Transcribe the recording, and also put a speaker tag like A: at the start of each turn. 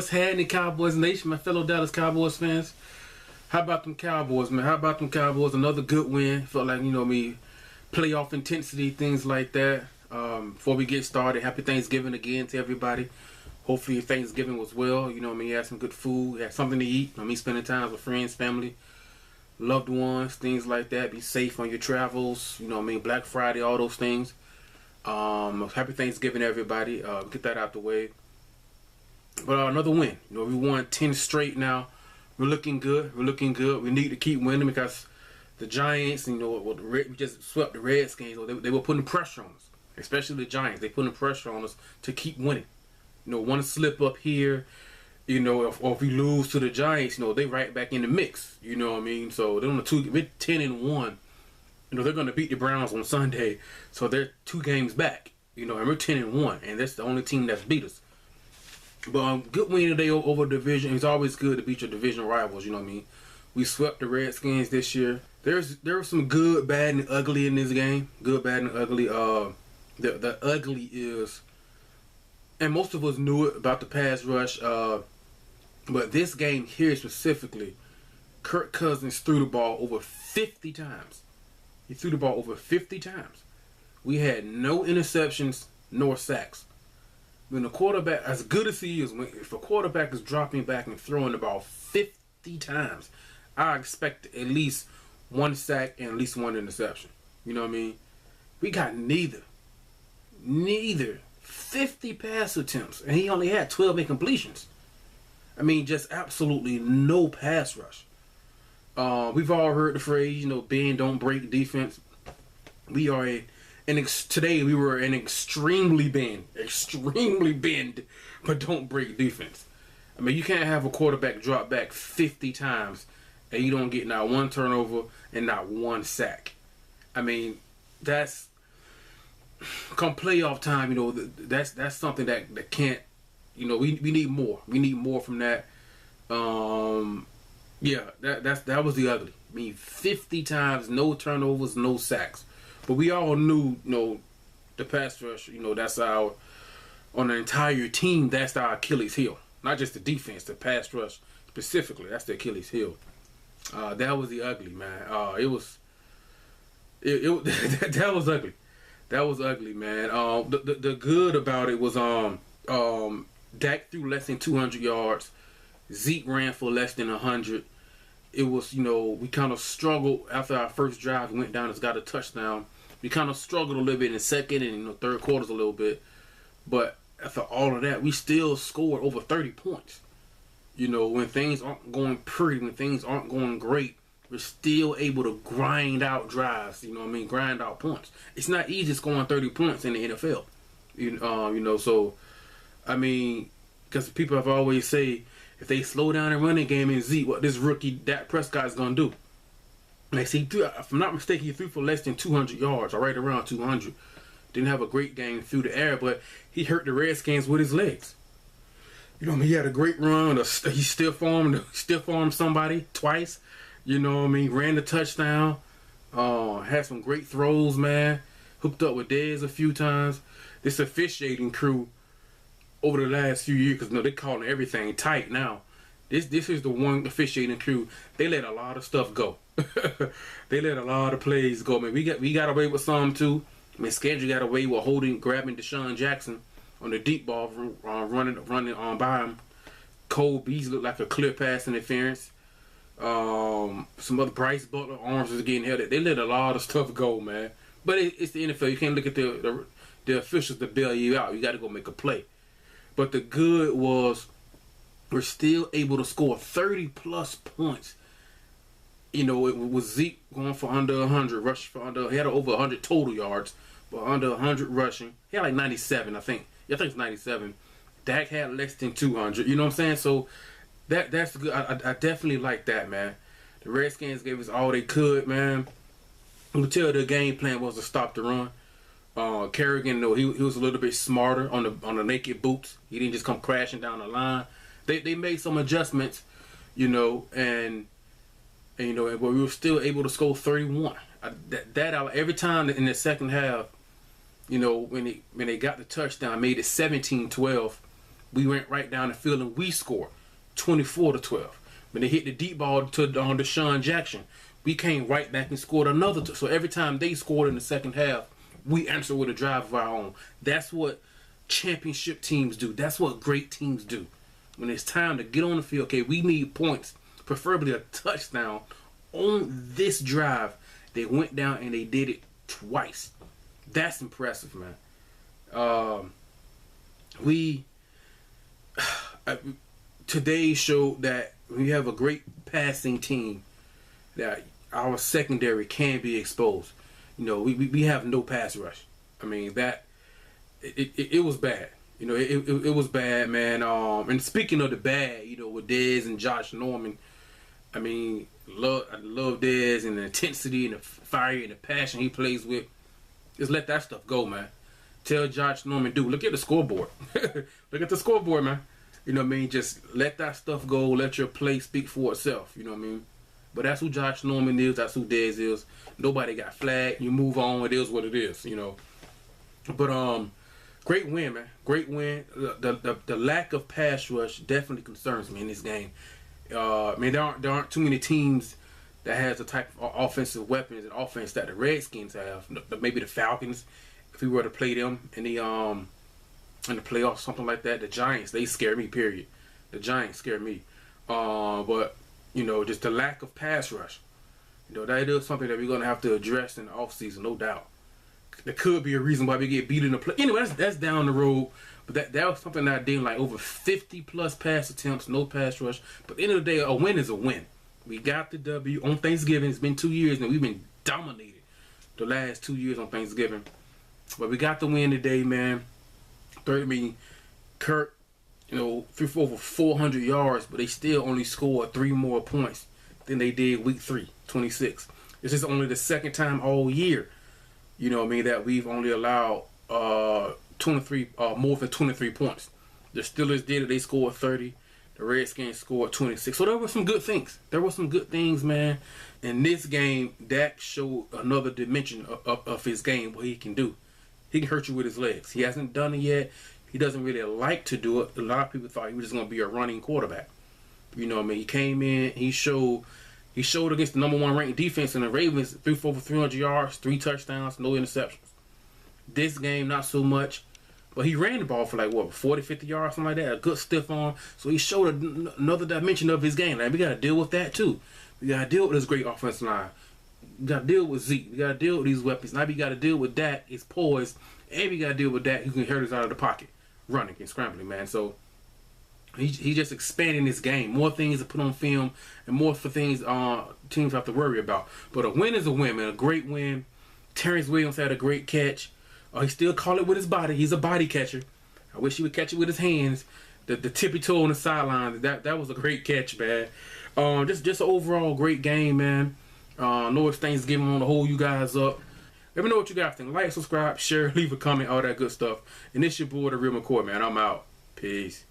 A: What's happening, Cowboys Nation, my fellow Dallas Cowboys fans? How about them Cowboys, man? How about them Cowboys? Another good win. Felt like, playoff intensity, things like that. Before we get started, happy Thanksgiving again to everybody. Hopefully your Thanksgiving was well. You had some good food, had something to eat. Spending time with friends, family, loved ones, things like that. Be safe on your travels. Black Friday, all those things. Happy Thanksgiving, everybody. Get that out the way. But another win. We won 10 straight now. We're looking good. We need to keep winning because the Giants, we just swept the Redskins. They were putting pressure on us, especially the Giants. They putting pressure on us to keep winning. One slip up here, or if we lose to the Giants, they right back in the mix. So they're on we're 10-1. They're going to beat the Browns on Sunday, so they're 2 games back. And we're 10-1, and that's the only team that's beat us. But good win today over the division. It's always good to beat your division rivals. We swept the Redskins this year. There was some good, bad, and ugly in this game. Good, bad, and ugly. The ugly is, and most of us knew it about the pass rush. But this game here specifically, Kirk Cousins threw the ball over 50 times. He threw the ball over 50 times. We had no interceptions nor sacks. When a quarterback, as good as he is, if a quarterback is dropping back and throwing the ball 50 times, I expect at least 1 sack and at least 1 interception. We got neither 50 pass attempts, and he only had 12 incompletions. Just absolutely no pass rush. We've all heard the phrase, bend don't break defense. We are today we were an extremely bend, but don't break defense. You can't have a quarterback drop back 50 times and you don't get not 1 turnover and not 1 sack. That's come playoff time. That's something that can't. We need more. We need more from that. That was the ugly. 50 times, no turnovers, no sacks. But we all knew, the pass rush, that's on the entire team, that's our Achilles heel. Not just the defense, the pass rush specifically, that's the Achilles heel. That was the ugly, man. That was ugly. That was ugly, man. The good about it was Dak threw less than 200 yards. Zeke ran for less than 100. It was, we kind of struggled after our first drive. We went down and got a touchdown. We kind of struggled a little bit in the second and third quarters a little bit. But after all of that, we still scored over 30 points. When things aren't going pretty, when things aren't going great, we're still able to grind out drives. Grind out points. It's not easy scoring 30 points in the NFL. Because people have always say, if they slow down the running game in Zeke, what this rookie Dak Prescott is gonna do? If I'm not mistaken, he threw for less than 200 yards, or right around 200. Didn't have a great game through the air, but he hurt the Redskins with his legs. He had a great run. He stiff armed somebody twice. Ran the touchdown. Had some great throws, man. Hooked up with Dez a few times. This officiating crew over the last few years, because they calling everything tight now. This is the one officiating crew. They let a lot of stuff go. They let a lot of plays go. We got away with some too. Skandry got away with grabbing Deshaun Jackson on the deep ball, running on by him. Cole Beasley looked like a clear pass interference. Some other Bryce Butler arms was getting held. They let a lot of stuff go, man. But it's the NFL. You can't look at the officials to bail you out. You got to go make a play. But the good was we're still able to score 30-plus points. It was Zeke going for under 100, rushing for under. He had over 100 total yards, but under 100 rushing. He had like 97, I think. Yeah, I think it's 97. Dak had less than 200. You know what I'm saying? So that's good. I definitely like that, man. The Redskins gave us all they could, man. You could tell their game plan was to stop the run. Kerrigan, he was a little bit smarter on the naked boots. He didn't just come crashing down the line. They made some adjustments, and we were still able to score 31. Every time in the second half, when they got the touchdown, made it 17-12. We went right down the field and we scored 24-12. When they hit the deep ball to on Deshaun Jackson, we came right back and scored another. So every time they scored in the second half, we answered with a drive of our own. That's what championship teams do. That's what great teams do. When it's time to get on the field, okay, we need points, preferably a touchdown. On this drive, they went down and they did it twice. That's impressive, man. Today showed that we have a great passing team, that our secondary can be exposed. You know, we have no pass rush. I mean, that it was bad. You know, it was bad, man. And speaking of the bad, you know, with Dez and Josh Norman, I mean, I love Dez and the intensity and the fire and the passion he plays with. Just let that stuff go, man. Tell Josh Norman, dude, look at the scoreboard. Look at the scoreboard, man. You know what I mean? Just let that stuff go. Let your play speak for itself. You know what I mean? But that's who Josh Norman is. That's who Dez is. Nobody got flagged. You move on. It is what it is, you know. But great win, man. Great win. The lack of pass rush definitely concerns me in this game. I mean, there aren't too many teams that has the type of offensive weapons and offense that the Redskins have. Maybe the Falcons, if we were to play them in the playoffs, something like that. The Giants, they scare me. Period. The Giants scare me. But you know, just the lack of pass rush. You know, that is something that we're gonna have to address in the offseason, no doubt. There could be a reason why we get beat in the play. Anyway, that's down the road. But that was something that I did, like over 50+ pass attempts, no pass rush. But at the end of the day, a win is a win. We got the W on Thanksgiving. It's been 2 years and we've been dominated the last 2 years on Thanksgiving. But we got the win today, man. Kirk, you know, threw for over 400 yards, but they still only scored 3 more points than they did week 3, 26. This is only the second time all year, you know what I mean, that we've only allowed 23 more than 23 points. The Steelers did it. They scored 30. The Redskins scored 26. So there were some good things. There were some good things, man. In this game, Dak showed another dimension of his game, what he can do. He can hurt you with his legs. He hasn't done it yet. He doesn't really like to do it. A lot of people thought he was just going to be a running quarterback. You know what I mean? He came in. He showed against the number 1 ranked defense in the Ravens. Threw for over 300 yards, 3 touchdowns, no interceptions. This game, not so much. But he ran the ball for like, what, 40, 50 yards, something like that. A good stiff arm. So he showed another dimension of his game. Like, we got to deal with that, too. We got to deal with this great offensive line. We got to deal with Zeke. We got to deal with these weapons. Now we got to deal with Dak, his poise. And we got to deal with Dak, who can hurt us out of the pocket. Running and scrambling, man. So he just expanding this game. More things to put on film and more for things teams have to worry about. But a win is a win, man. A great win. Terrence Williams had a great catch. He still caught it with his body. He's a body catcher. I wish he would catch it with his hands. The tippy toe on the sideline. That was a great catch, man. Just an overall great game, man. Know it's Thanksgiving. I want to hold you guys up. Let me know what you guys think. Like, subscribe, share, leave a comment, all that good stuff. And this your boy, The Real McCoy, man. I'm out. Peace.